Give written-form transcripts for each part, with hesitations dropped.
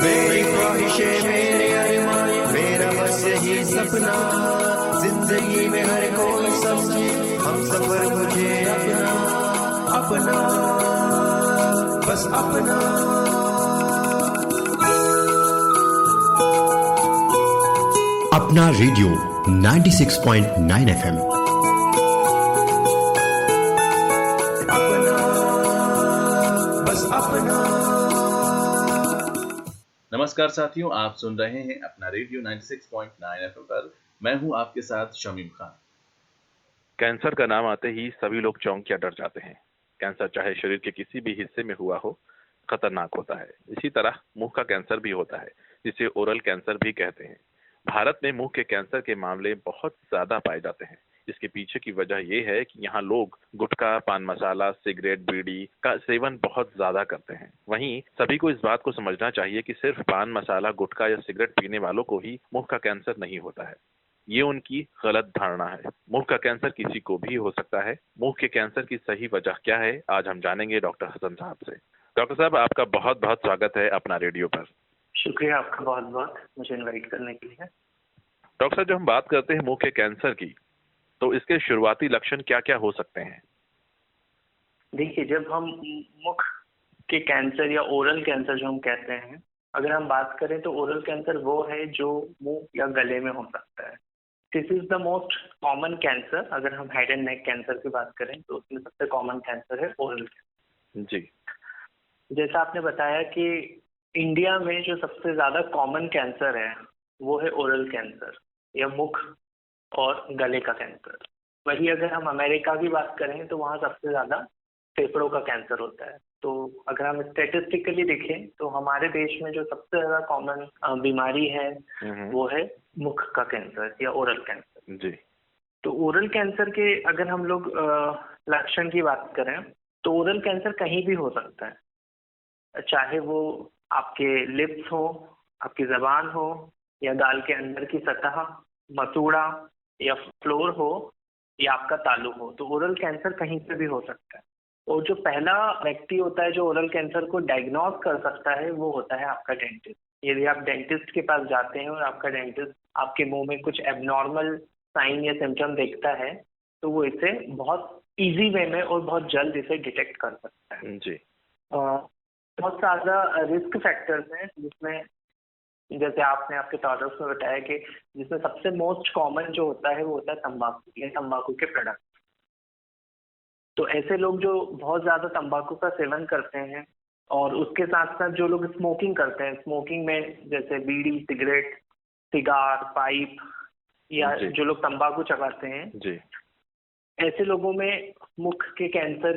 मेरी ख्वाहिशें मेरे अरमान मेरा बस यही सपना, जिंदगी में हर कोई समझे हम सफर मुझे अपना अपना बस अपना। अपना रेडियो 96.9 FM। अपना बस अपना। नमस्कार साथियों, आप सुन रहे हैं अपना रेडियो 96.9 FM पर। मैं हूं आपके साथ शमीम खान। कैंसर का नाम आते ही सभी लोग चौंक या डर जाते हैं। कैंसर चाहे शरीर के किसी भी हिस्से में हुआ हो, खतरनाक होता है। इसी तरह मुंह का कैंसर भी होता है, जिसे ओरल कैंसर भी कहते हैं। भारत में मुंह के कैंसर के मामले बहुत ज्यादा पाए जाते हैं। इसके पीछे की वजह यह है कि यहाँ लोग गुटखा, पान मसाला, सिगरेट, बीड़ी का सेवन बहुत ज्यादा करते हैं। वहीं सभी को इस बात को समझना चाहिए कि सिर्फ पान मसाला, गुटखा या सिगरेट पीने वालों को ही मुंह का कैंसर नहीं होता है। ये उनकी गलत धारणा है। मुंह का कैंसर किसी को भी हो सकता है। मुंह के कैंसर की सही वजह क्या है, आज हम जानेंगे डॉक्टर हसन साहब से। डॉक्टर साहब, आपका बहुत बहुत स्वागत है अपना रेडियो पर। शुक्रिया आपका बहुत बहुत मुझे इनवाइट करने के लिए। डॉक्टर साहब, जब हम बात करते हैं मुंह के कैंसर की, तो इसके शुरुआती लक्षण क्या क्या हो सकते हैं? देखिए, जब हम मुख के कैंसर या ओरल कैंसर जो हम कहते हैं, अगर हम बात करें तो ओरल कैंसर वो है जो मुंह या गले में हो सकता है। This is the most common cancer. अगर हम हेड एंड नेक कैंसर की बात करें तो उसमें सबसे कॉमन कैंसर है ओरल कैंसर। जी, जैसा आपने बताया कि इंडिया में जो सबसे ज्यादा कॉमन कैंसर है वो है ओरल कैंसर या मुख और गले का कैंसर। वही अगर हम अमेरिका की बात करें तो वहाँ सबसे ज्यादा फेफड़ों का कैंसर होता है। तो अगर हम स्टेटिस्टिकली देखें तो हमारे देश में जो सबसे ज्यादा कॉमन बीमारी है वो है मुख का कैंसर या ओरल कैंसर। जी। तो ओरल कैंसर के अगर हम लोग लक्षण की बात करें तो ओरल कैंसर कहीं भी हो सकता है, चाहे वो आपके लिप्स हो, आपकी जबान हो, या गाल के अंदर की सतह, मसूड़ा या फ्लोर हो, या आपका तालु हो। तो ओरल कैंसर कहीं पे भी हो सकता है। और जो पहला व्यक्ति होता है जो ओरल कैंसर को डायग्नोज कर सकता है वो होता है आपका डेंटिस्ट। यदि आप डेंटिस्ट के पास जाते हैं और आपका डेंटिस्ट आपके मुंह में कुछ एबनॉर्मल साइन या सिम्टम देखता है तो वो इसे बहुत इजी वे में और बहुत जल्द इसे डिटेक्ट कर सकता है। जी। बहुत ज्यादा रिस्क फैक्टर्स हैं जिसमें, जैसे आपने आपके टॉटर्स में बताया कि जिसमें सबसे मोस्ट कॉमन जो होता है वो होता है तंबाकू या तंबाकू के प्रोडक्ट। तो ऐसे लोग जो बहुत ज्यादा तंबाकू का सेवन करते हैं और उसके साथ साथ जो लोग स्मोकिंग करते हैं, स्मोकिंग में जैसे बीड़ी, सिगरेट, सिगार, पाइप, या जो लोग तंबाकू चबाते हैं, जी, ऐसे लोगों में मुख के कैंसर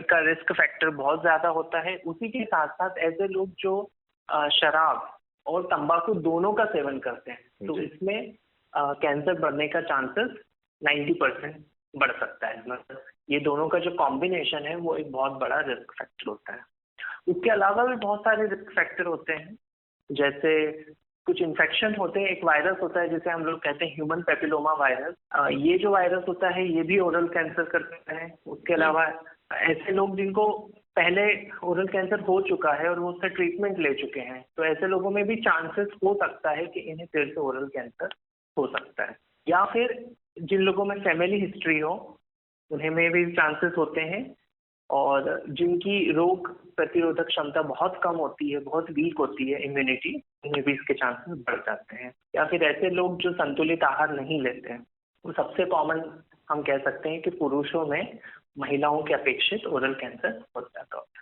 का रिस्क फैक्टर बहुत ज्यादा होता है। उसी के साथ साथ ऐसे लोग जो शराब और तंबाकू दोनों का सेवन करते हैं तो इसमें कैंसर बढ़ने का चांसेस 90% बढ़ सकता है। मतलब ये दोनों का जो कॉम्बिनेशन है वो एक बहुत बड़ा रिस्क फैक्टर होता है। उसके अलावा भी बहुत सारे रिस्क फैक्टर होते हैं, जैसे कुछ इन्फेक्शन होते हैं। एक वायरस होता है जिसे हम लोग कहते हैं ह्यूमन पेपिलोमा वायरस। ये जो वायरस होता है ये भी ओरल कैंसर करता है। उसके अलावा ऐसे लोग जिनको पहले ओरल कैंसर हो चुका है और वो उसका ट्रीटमेंट ले चुके हैं तो ऐसे लोगों में भी चांसेस हो सकता है कि इन्हें फिर से ओरल कैंसर हो सकता है। या फिर जिन लोगों में फैमिली हिस्ट्री हो उन्हें में भी चांसेस होते हैं, और जिनकी रोग प्रतिरोधक क्षमता बहुत कम होती है, बहुत वीक होती है इम्यूनिटी, उनमें भी इसके चांसेस बढ़ जाते हैं। या फिर ऐसे लोग जो संतुलित आहार नहीं लेते हैं, वो सबसे कॉमन हम कह सकते हैं कि पुरुषों में महिलाओं के अपेक्षित ओरल कैंसर हो जाता है।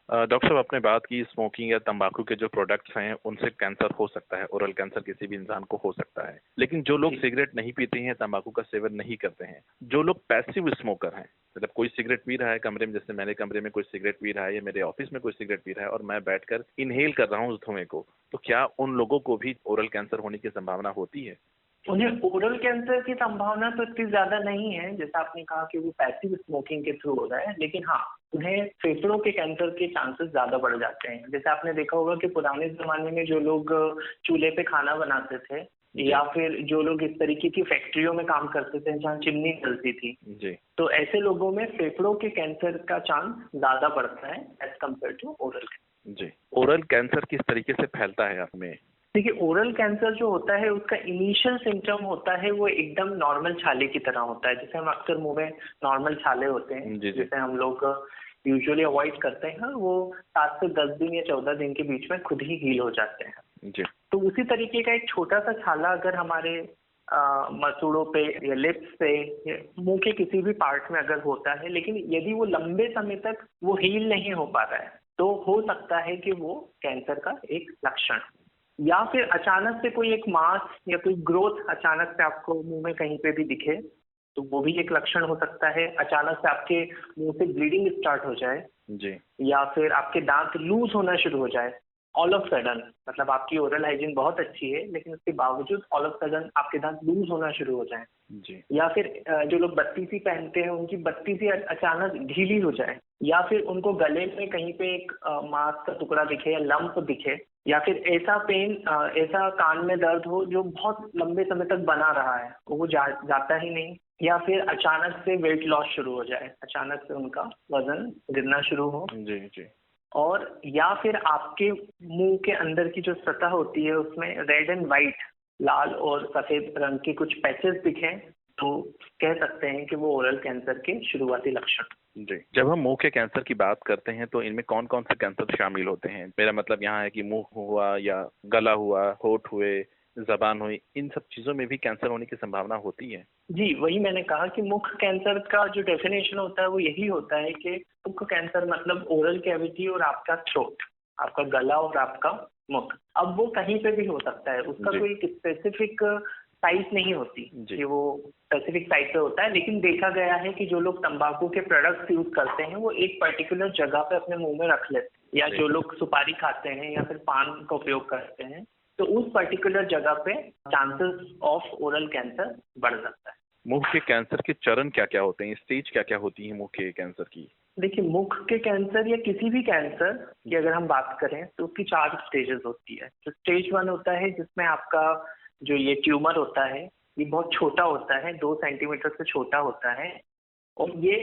डॉक्टर साहब, आपने बात की स्मोकिंग या तंबाकू के जो प्रोडक्ट्स हैं उनसे कैंसर हो सकता है, ओरल कैंसर किसी भी इंसान को हो सकता है। लेकिन जो लोग सिगरेट नहीं पीते हैं, तंबाकू का सेवन नहीं करते हैं, जो लोग पैसिव स्मोकर हैं, मतलब कोई सिगरेट पी रहा है कमरे में, जैसे मेरे कमरे में कोई सिगरेट पी रहा है या मेरे ऑफिस में कोई सिगरेट पी रहा है और मैं बैठकर इनहेल कर रहा हूँ उस धुएं को, तो क्या उन लोगों को भी ओरल कैंसर होने की संभावना होती है? उन्हें ओरल कैंसर की संभावना तो इतनी ज्यादा नहीं है, जैसा आपने कहा कि वो पैसिव स्मोकिंग के थ्रू हो रहा है, लेकिन हाँ उन्हें फेफड़ों के कैंसर के चांसेस ज्यादा बढ़ जाते हैं। जैसे आपने देखा होगा कि पुराने जमाने में जो लोग चूल्हे पे खाना बनाते थे या फिर जो लोग इस तरीके की फैक्ट्रियों में काम करते थे जहाँ चिमनी जलती थी, जी तो ऐसे लोगों में फेफड़ों के कैंसर का चांस ज्यादा बढ़ता है एज कम्पेयर टू ओरल। जी। ओरल कैंसर किस तरीके से फैलता है हमें? देखिए, ओरल कैंसर जो होता है उसका इनिशियल सिम्टम होता है वो एकदम नॉर्मल छाले की तरह होता है, जैसे हम अक्सर मुंह में नॉर्मल छाले होते हैं जी, जी। जिसे हम लोग यूजुअली अवॉइड करते हैं, वो 7 से 10 दिन या 14 दिन के बीच में खुद ही हील हो जाते हैं। जी तो उसी तरीके का एक छोटा सा छाला अगर हमारे मसूड़ों पे या लिप्स पे या मुंह के किसी भी पार्ट में अगर होता है, लेकिन यदि वो लंबे समय तक वो हील नहीं हो पा रहा है, तो हो सकता है कि वो कैंसर का एक लक्षण, या फिर अचानक से कोई एक मास या कोई ग्रोथ अचानक से आपको मुंह में कहीं पे भी दिखे, तो वो भी एक लक्षण हो सकता है। अचानक से आपके मुंह से ब्लीडिंग स्टार्ट हो जाए, जी या फिर आपके दांत लूज होना शुरू हो जाए ऑल ऑफ सडन, मतलब आपकी ओरल हाइजीन बहुत अच्छी है लेकिन उसके बावजूद ऑल ऑफ सडन आपके दांत लूज होना शुरू हो जाए, जी या फिर जो लोग बत्तीसी पहनते हैं उनकी बत्तीसी अचानक ढीली हो जाए, या फिर उनको गले में कहीं पे एक मांस का टुकड़ा दिखे या लंप दिखे, या फिर ऐसा पेन ऐसा कान में दर्द हो जो बहुत लंबे समय तक बना रहा है, वो जाता ही नहीं, या फिर अचानक से वेट लॉस शुरू हो जाए, अचानक से उनका वजन गिरना शुरू हो, जी जी और या फिर आपके मुंह के अंदर की जो सतह होती है उसमें रेड एंड वाइट, लाल और सफेद रंग के कुछ पैचेस दिखें, तो कह सकते हैं कि वो ओरल कैंसर के शुरुआती लक्षण। जी। जब हम मुंह के कैंसर की बात करते हैं तो इनमें कौन कौन से कैंसर शामिल होते हैं? मेरा मतलब यहाँ है कि मुंह हुआ या गला हुआ, होठ हुए, जबान हुई, इन सब चीजों में भी कैंसर होने की संभावना होती है? जी, वही मैंने कहा कि मुख कैंसर का जो डेफिनेशन होता है वो यही होता है कि मुख कैंसर मतलब ओरल कैविटी और आपका थ्रोट, आपका गला और आपका मुख। अब वो कहीं पे भी हो सकता है, उसका जी। कोई स्पेसिफिक साइट नहीं होती जी। कि वो स्पेसिफिक साइट पे होता है, लेकिन देखा गया है कि जो लोग तंबाकू के प्रोडक्ट्स यूज करते हैं वो एक पर्टिकुलर जगह पे अपने मुंह में रख लेते हैं, या जी। जो लोग सुपारी खाते हैं या फिर पान का उपयोग करते हैं, तो उस पर्टिकुलर जगह पे चांसेस ऑफ ओरल कैंसर बढ़ सकता है। मुंह के कैंसर के चरण क्या क्या होते हैं? स्टेज क्या क्या होती है मुंह के कैंसर की? देखिए, मुख के कैंसर या किसी भी कैंसर की अगर हम बात करें तो उसकी 4 स्टेजेस होती है। तो स्टेज 1 होता है जिसमें आपका जो ये ट्यूमर होता है ये बहुत छोटा होता है, 2 सेंटीमीटर से छोटा होता है, और ये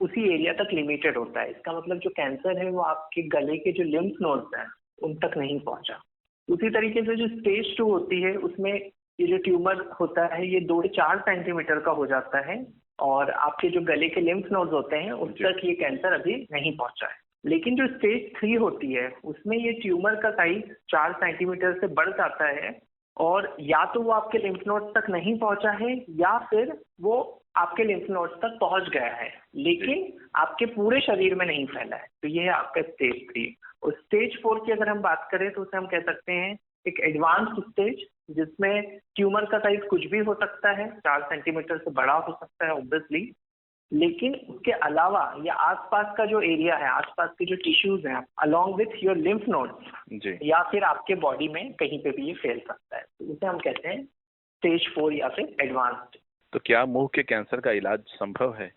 उसी एरिया तक लिमिटेड होता है। इसका मतलब जो कैंसर है वो आपके गले के जो लिम्फ नोड्स हैं उन तक नहीं पहुंचा। उसी तरीके से जो स्टेज 2 होती है उसमें ये जो ट्यूमर होता है ये 2 से 4 सेंटीमीटर का हो जाता है, और आपके जो गले के लिम्फ नोड्स होते हैं उस जी। तक ये कैंसर अभी नहीं पहुंचा है। लेकिन जो स्टेज 3 होती है उसमें ये ट्यूमर का साइज 4 सेंटीमीटर से बढ़ जाता है, और या तो वो आपके लिम्फ नोड्स तक नहीं पहुंचा है या फिर वो आपके लिम्फ नोड्स तक पहुंच गया है लेकिन आपके पूरे शरीर में नहीं फैला है। तो ये है आपका स्टेज 3। और स्टेज 4 की अगर हम बात करें तो उसे हम कह सकते हैं एक एडवांस्ड स्टेज, जिसमें ट्यूमर का साइज कुछ भी हो सकता है, 4 सेंटीमीटर से बड़ा हो सकता है ऑब्वियसली, लेकिन उसके अलावा या आसपास का जो एरिया है, आसपास के जो टिश्यूज हैं along with your lymph nodes, जी या फिर आपके बॉडी में कहीं पे भी ये फैल सकता है। तो इसे हम कहते हैं स्टेज 4 या फिर एडवांस्ड। तो क्या मुंह के कैंसर का इलाज संभव है?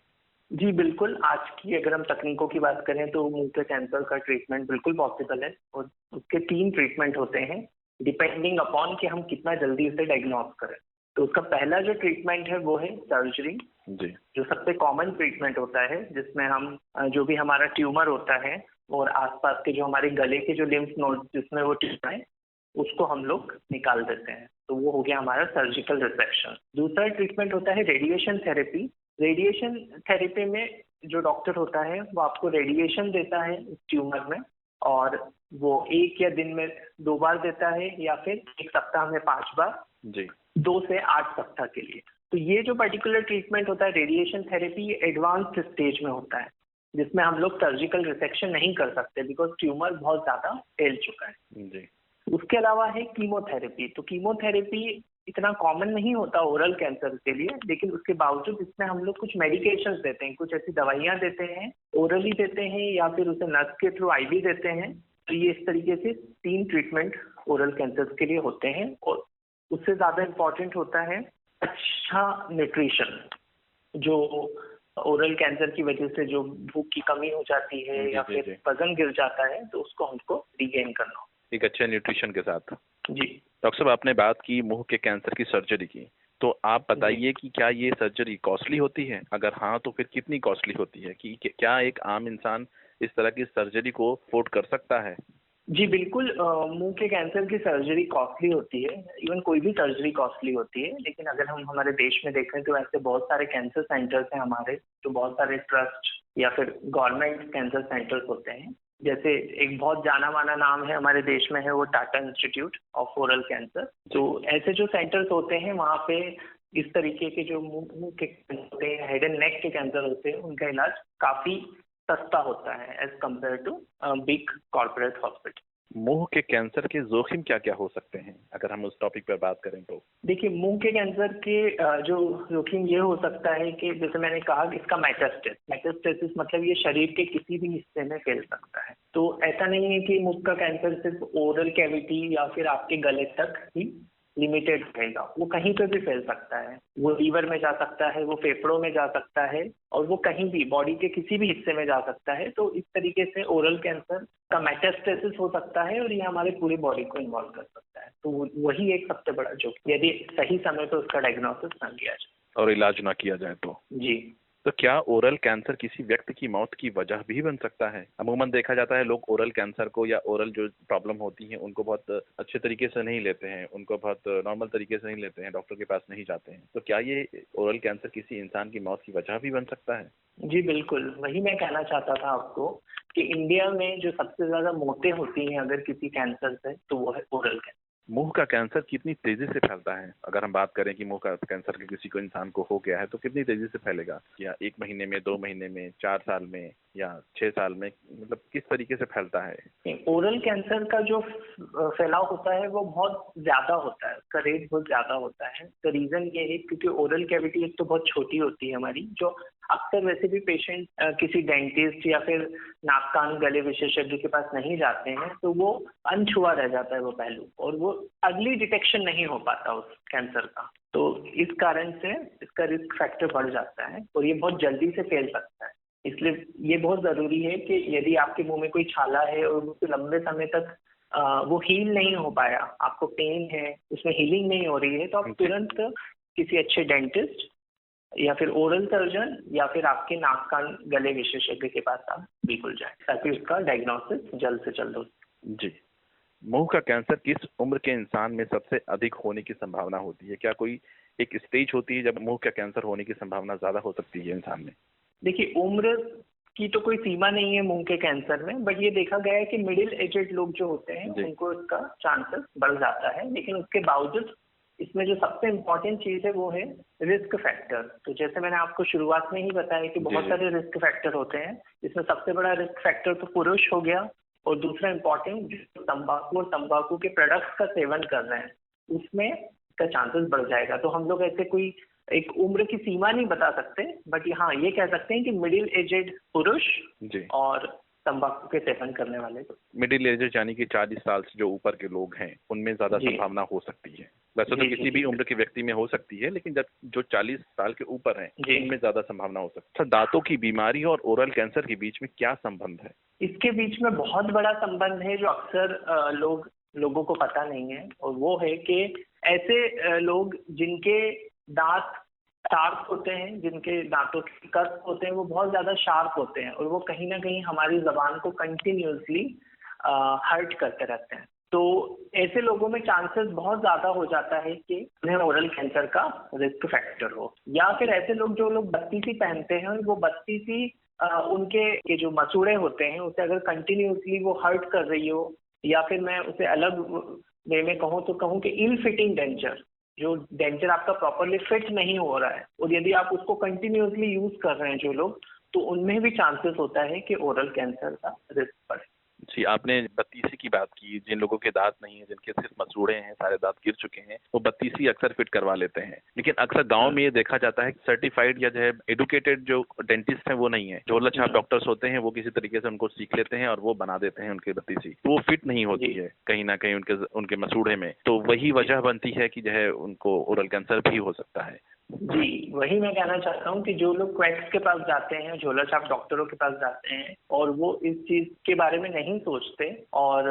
जी बिल्कुल, आज की अगर हम तकनीकों की बात करें तो मुंह के कैंसर का ट्रीटमेंट बिल्कुल पॉसिबल है, और उसके 3 ट्रीटमेंट होते हैं डिपेंडिंग अपॉन कि हम कितना जल्दी उसे डायग्नोज करें। तो उसका पहला जो ट्रीटमेंट है वो है सर्जरी, जी जो सबसे कॉमन ट्रीटमेंट होता है, जिसमें हम जो भी हमारा ट्यूमर होता है और आसपास के जो हमारे गले के जो लिम्फ नोड जिसमें वो ट्यूमर है उसको हम लोग निकाल देते हैं, तो वो हो गया हमारा सर्जिकल रिसेक्शन। दूसरा ट्रीटमेंट होता है रेडिएशन थेरेपी। रेडिएशन थेरेपी में जो डॉक्टर होता है वो आपको रेडिएशन देता है इस ट्यूमर में, और वो 1 या दिन में 2 बार देता है, या फिर 1 सप्ताह में 5 बार, जी 2 से 8 सप्ताह के लिए। तो ये जो पर्टिकुलर ट्रीटमेंट होता है रेडिएशन थेरेपी, ये एडवांस्ड स्टेज में होता है, जिसमें हम लोग सर्जिकल रिसेक्शन नहीं कर सकते बिकॉज ट्यूमर बहुत ज्यादा फैल चुका है। जी उसके अलावा है कीमोथेरेपी। तो कीमोथेरेपी इतना कॉमन नहीं होता ओरल कैंसर के लिए, लेकिन उसके बावजूद इसमें हम लोग कुछ मेडिकेशंस देते हैं, कुछ ऐसी दवाइयां देते हैं, ओरली देते हैं या फिर उसे नस के थ्रू आईवी देते हैं। तो ये इस तरीके से 3 ट्रीटमेंट ओरल कैंसर के लिए होते हैं, और उससे ज्यादा इम्पोर्टेंट होता है अच्छा न्यूट्रिशन। जो ओरल कैंसर की वजह से जो भूख की कमी हो जाती है जी, या जी, फिर जी। वजन गिर जाता है, तो उसको हमको रिगेन करना हो। एक अच्छे न्यूट्रिशन के साथ। जी डॉक्टर साहब, आपने बात की मुंह के कैंसर की सर्जरी की, तो आप बताइए कि क्या ये सर्जरी कॉस्टली होती है? अगर हाँ तो फिर कितनी कॉस्टली होती है? कि क्या एक आम इंसान इस तरह की सर्जरी को अफोर्ड कर सकता है? जी बिल्कुल, मुंह के कैंसर की सर्जरी कॉस्टली होती है। इवन कोई भी सर्जरी कॉस्टली होती है, लेकिन अगर हम हमारे देश में देखें तो ऐसे बहुत सारे कैंसर सेंटर्स हैं हमारे, जो बहुत सारे ट्रस्ट या फिर गवर्नमेंट कैंसर सेंटर्स होते हैं। जैसे एक बहुत जाना माना नाम है हमारे देश में है, वो Tata institute of oral cancer. तो ऐसे जो सेंटर्स होते हैं वहाँ पे इस तरीके के जो मुंह के कैंसर होते हैं, हेड एंड नेक के कैंसर होते हैं, उनका इलाज काफी सस्ता होता है as compared to big corporate hospital. मुंह के कैंसर के जोखिम क्या क्या हो सकते हैं, अगर हम उस टॉपिक पर बात करें तो? देखिए, मुंह के कैंसर के जो जोखिम ये हो सकता है कि जैसे मैंने कहा कि इसका मेटास्टेसिस मतलब ये शरीर के किसी भी हिस्से में फैल सकता है। तो ऐसा नहीं है कि मुंह का कैंसर सिर्फ ओरल कैविटी या फिर आपके गले तक ही लिमिटेड रहेगा, वो कहीं पे भी फैल सकता है। वो लीवर में जा सकता है, वो फेफड़ों में जा सकता है, और वो कहीं भी बॉडी के किसी भी हिस्से में जा सकता है। तो इस तरीके से ओरल कैंसर का मेटास्टेसिस हो सकता है और ये हमारे पूरी बॉडी को इन्वॉल्व कर सकता है। तो वही एक सबसे बड़ा जोखिम, यदि सही समय पर उसका डायग्नोसिस न किया जाए और इलाज ना किया जाए तो। जी। तो क्या ओरल कैंसर किसी व्यक्ति की मौत की वजह भी बन सकता है? अमूमन देखा जाता है लोग ओरल कैंसर को या ओरल जो प्रॉब्लम होती है उनको बहुत अच्छे तरीके से नहीं लेते हैं, उनको बहुत नॉर्मल तरीके से नहीं लेते हैं, डॉक्टर के पास नहीं जाते हैं। तो क्या ये ओरल कैंसर किसी इंसान की मौत की वजह भी बन सकता है? जी बिल्कुल, वही मैं कहना चाहता था आपको कि इंडिया में जो सबसे ज्यादा मौतें होती हैं अगर किसी कैंसर से, तो वो है ओरल कैंसर। मुंह का कैंसर कितनी तेजी से फैलता है? अगर हम बात करें कि मुंह का कैंसर के किसी को इंसान को हो गया है तो कितनी तेजी से फैलेगा? या 1 महीने में, 2 महीने में, 4 साल में या 6 साल में, मतलब किस तरीके से फैलता है? ओरल कैंसर का जो फैलाव होता है वो बहुत ज्यादा होता है, उसका रेट बहुत ज्यादा होता है। तो रीजन ये है क्योंकि ओरल कैविटी एक तो बहुत छोटी होती है हमारी, जो अक्सर वैसे भी पेशेंट किसी डेंटिस्ट या फिर नाक कान गले विशेषज्ञ के पास नहीं जाते हैं, तो वो अनछुआ रह जाता है वो पहलू, और वो अर्ली डिटेक्शन नहीं हो पाता उस कैंसर का। तो इस कारण से इसका रिस्क फैक्टर बढ़ जाता है और ये बहुत जल्दी से फैल सकता है। इसलिए ये बहुत जरूरी है कि यदि आपके मुंह में कोई छाला है और उसको लंबे समय तक वो हील नहीं हो पाया, आपको पेन है, उसमें हीलिंग नहीं हो रही है, तो आप तुरंत किसी अच्छे डेंटिस्ट या फिर ओरल सर्जन या फिर आपके नाक कान गले विशेषज्ञ के पास आप बिल्कुल जाएं, ताकि उसका डायग्नोसिस जल्द से जल्द हो। जी। मुंह का कैंसर किस उम्र के इंसान में सबसे अधिक होने की संभावना होती है? क्या कोई एक स्टेज होती है जब मुंह का कैंसर होने की संभावना ज्यादा हो सकती है इंसान में? देखिए, उम्र की तो कोई सीमा नहीं है मुंह के कैंसर में, बट ये देखा गया है कि मिडिल एजेड लोग जो होते हैं उनको इसका चांसेस बढ़ जाता है। लेकिन उसके बावजूद इसमें जो सबसे इम्पोर्टेंट चीज है वो है रिस्क फैक्टर। तो जैसे मैंने आपको शुरुआत में ही बताया कि बहुत सारे रिस्क फैक्टर होते हैं, इसमें सबसे बड़ा रिस्क फैक्टर तो पुरुष हो गया, और दूसरा इम्पोर्टेंट जो तंबाकू और तंबाकू के प्रोडक्ट्स का सेवन कर रहे हैं उसमें इसका चांसेस बढ़ जाएगा। तो हम लोग ऐसे कोई एक उम्र की सीमा नहीं बता सकते, बट हाँ ये कह सकते हैं कि मिडिल एजेड पुरुष और तंबाकू के सेवन करने वाले। मिडिल एज यानी कि 40 साल से जो ऊपर के लोग हैं उनमें ज्यादा संभावना हो सकती है। वैसे तो किसी भी उम्र के व्यक्ति में हो सकती है, लेकिन जब जो 40 साल के ऊपर हैं उनमें ज्यादा संभावना हो सकती है। दांतों की बीमारी और ओरल कैंसर के बीच में क्या संबंध है? इसके बीच में बहुत बड़ा संबंध है जो अक्सर लोगों को पता नहीं है, और वो है कि ऐसे लोग जिनके दांत शार्प होते हैं, जिनके दांतों के कट होते हैं वो बहुत ज्यादा शार्प होते हैं, और वो कहीं ना कहीं हमारी जबान को कंटिन्यूसली हर्ट करते रहते हैं। तो ऐसे लोगों में चांसेस बहुत ज्यादा हो जाता है कि उन्हें ओरल कैंसर का रिस्क फैक्टर हो। या फिर ऐसे लोग जो लोग बत्तीसी पहनते हैं, वो बत्तीसी उनके जो मसूड़े होते हैं उसे अगर कंटिन्यूसली वो हर्ट कर रही हो, या फिर मैं उसे अलग वे में कहूँ तो कहूँ कि इल फिटिंग डेंचर, जो डेंचर आपका प्रॉपरली फिट नहीं हो रहा है, और यदि आप उसको कंटिन्यूसली यूज कर रहे हैं जो लोग, तो उनमें भी चांसेस होता है कि ओरल कैंसर का रिस्क बढ़े। जी, आपने बत्तीसी की बात की। जिन लोगों के दांत नहीं है, जिनके सिर्फ मसूड़े हैं, सारे दांत गिर चुके हैं, वो बत्तीसी अक्सर फिट करवा लेते हैं। लेकिन अक्सर गांव में ये देखा जाता है कि सर्टिफाइड या जो है एडुकेटेड जो डेंटिस्ट है वो नहीं है। झोला छाप डॉक्टर्स होते हैं, वो किसी तरीके से उनको सीख लेते हैं और वो बना देते हैं उनके बत्तीसी, तो वो फिट नहीं होती है कहीं ना कहीं उनके मसूड़े में। तो वही वजह बनती है कि जो है उनको ओरल कैंसर भी हो सकता है। जी, वही मैं कहना चाहता हूँ कि जो लोग क्वैक्स के पास जाते हैं, झोला छाप डॉक्टरों के पास जाते हैं, और वो इस चीज के बारे में नहीं सोचते और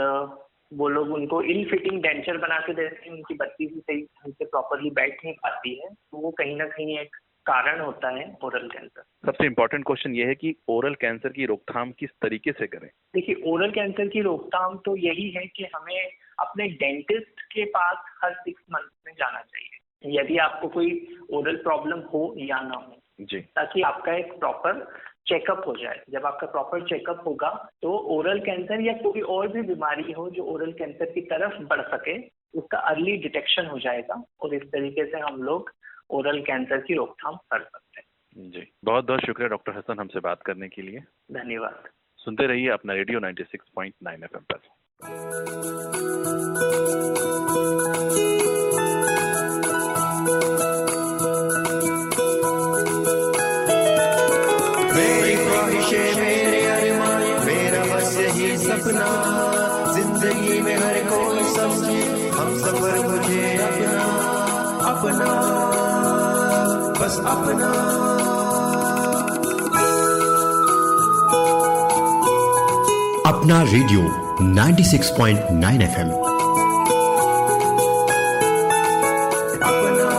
वो लोग उनको इल फिटिंग डेंचर बना के देते हैं, उनकी बत्ती भी सही ढंग से प्रॉपरली बैठ नहीं पाती है, तो वो कहीं ना कहीं एक कारण होता है ओरल कैंसर। सबसे इम्पोर्टेंट क्वेश्चन ये है कि ओरल कैंसर की रोकथाम किस तरीके से करें? देखिए, ओरल कैंसर की रोकथाम तो यही है कि हमें अपने डेंटिस्ट के पास हर 6 मंथ में जाना चाहिए, यदि आपको कोई ओरल प्रॉब्लम हो या ना हो जी, ताकि आपका एक प्रॉपर चेकअप हो जाए। जब आपका प्रॉपर चेकअप होगा तो ओरल कैंसर या कोई और भी बीमारी हो जो ओरल कैंसर की तरफ बढ़ सके, उसका अर्ली डिटेक्शन हो जाएगा और इस तरीके से हम लोग ओरल कैंसर की रोकथाम कर सकते हैं। जी, बहुत बहुत शुक्रिया डॉक्टर हसन हमसे बात करने के लिए। धन्यवाद। सुनते रहिए अपना रेडियो 96.9 FM पर। मेरी ख्वाहिशें मेरे अरमान, मेरा बस यही सपना, जिंदगी में हर कोई समझे हम सफर मुझे अपना अपना, बस अपना। अपना रेडियो 96.9 FM। अपना,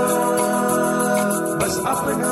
बस अपना।